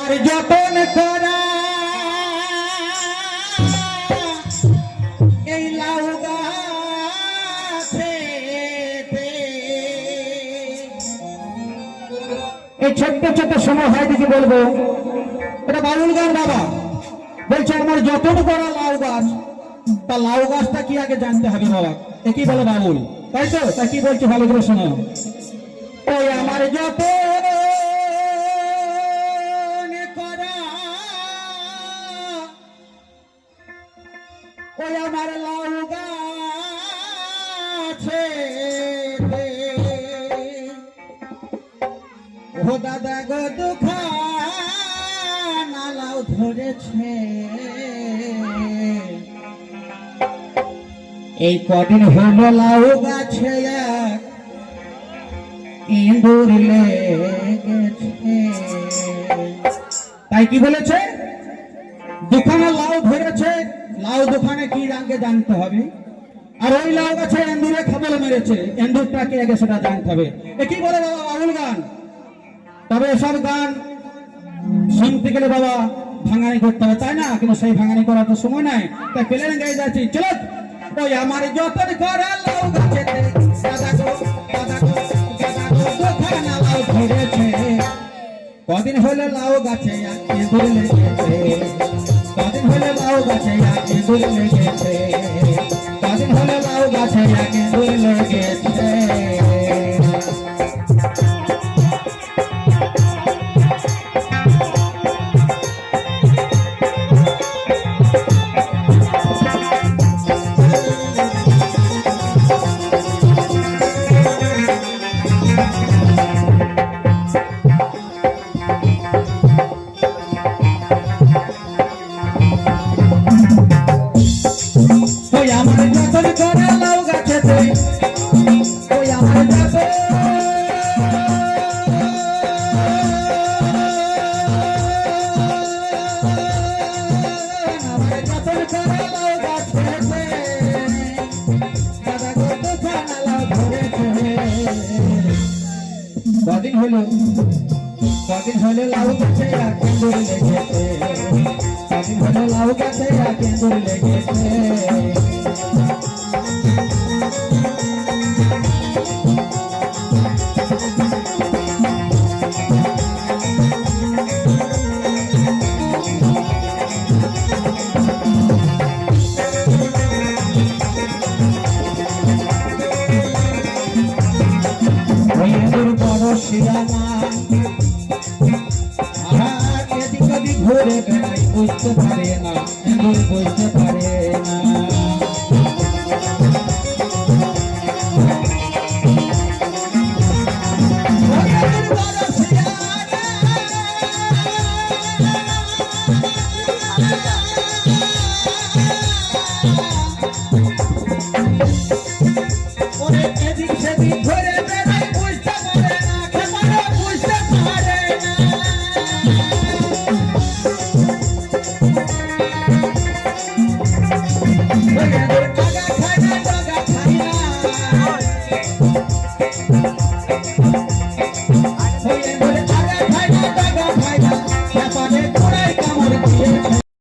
আর যতন করা এই লাউ গাছে এই ছোট্ট ছোট্ট সময় হয় দেখি বলবো এটা বাউল গান বাবা বলছে আমার যতন করা লাউ গাছ তা লাউ গাছটা কি আগে জানতে হবে বাবা একই বলে বাউল তাই তো তা কি বলছে ভালো করে শোনো ওই আমার যতন করা ওই আমার লাউ গাছে ও দাদা গো দুখানা লাউ ধরেছে এই কদিন হলো লাউ গাছে ইঁদুর লেগেছে তাই কি বলেছে দুখানা লাউ ধরেছে লাউ দুখানে কি আগে জানতে হবে আর ওই লাউ গাছে এন্দুরে খাবল মেরেছে এন্দুরটাকে আগে সেটা জানতে হবে কি বলে বাবা বাউল গান তবে এসব গান শুনতে গেলে বাবা ভাঙানি করতে হবে তাই না কিন্তু সেই ভাঙানি করার তো সময় নাই তাই প্লেন গায়ে যাচ্ছি চলো ওই আমার যতন করা লাউ গাছেতে দাদা গো দুখানা লাউ ধরেছে কদিন হলো লাউ গাছে ইঁদুর লেগেছে কদিন হলো লাউ গাছে ইঁদুর লেগেছে কদিন হলো লাউ গাছে ইঁদুর লেগেছে কদিন হলো লাউ গাছে ইঁদুর লেগেছে কদিন হলো লাউ গাছে ইঁদুর লেগেছে ঘুরে বেড়াই বুঝতে পারে না বুঝতে পারে না এদিক সেদিক ঘুরে বেড়াই বুঝতে পারে না বুঝতে পারে না আগা খাই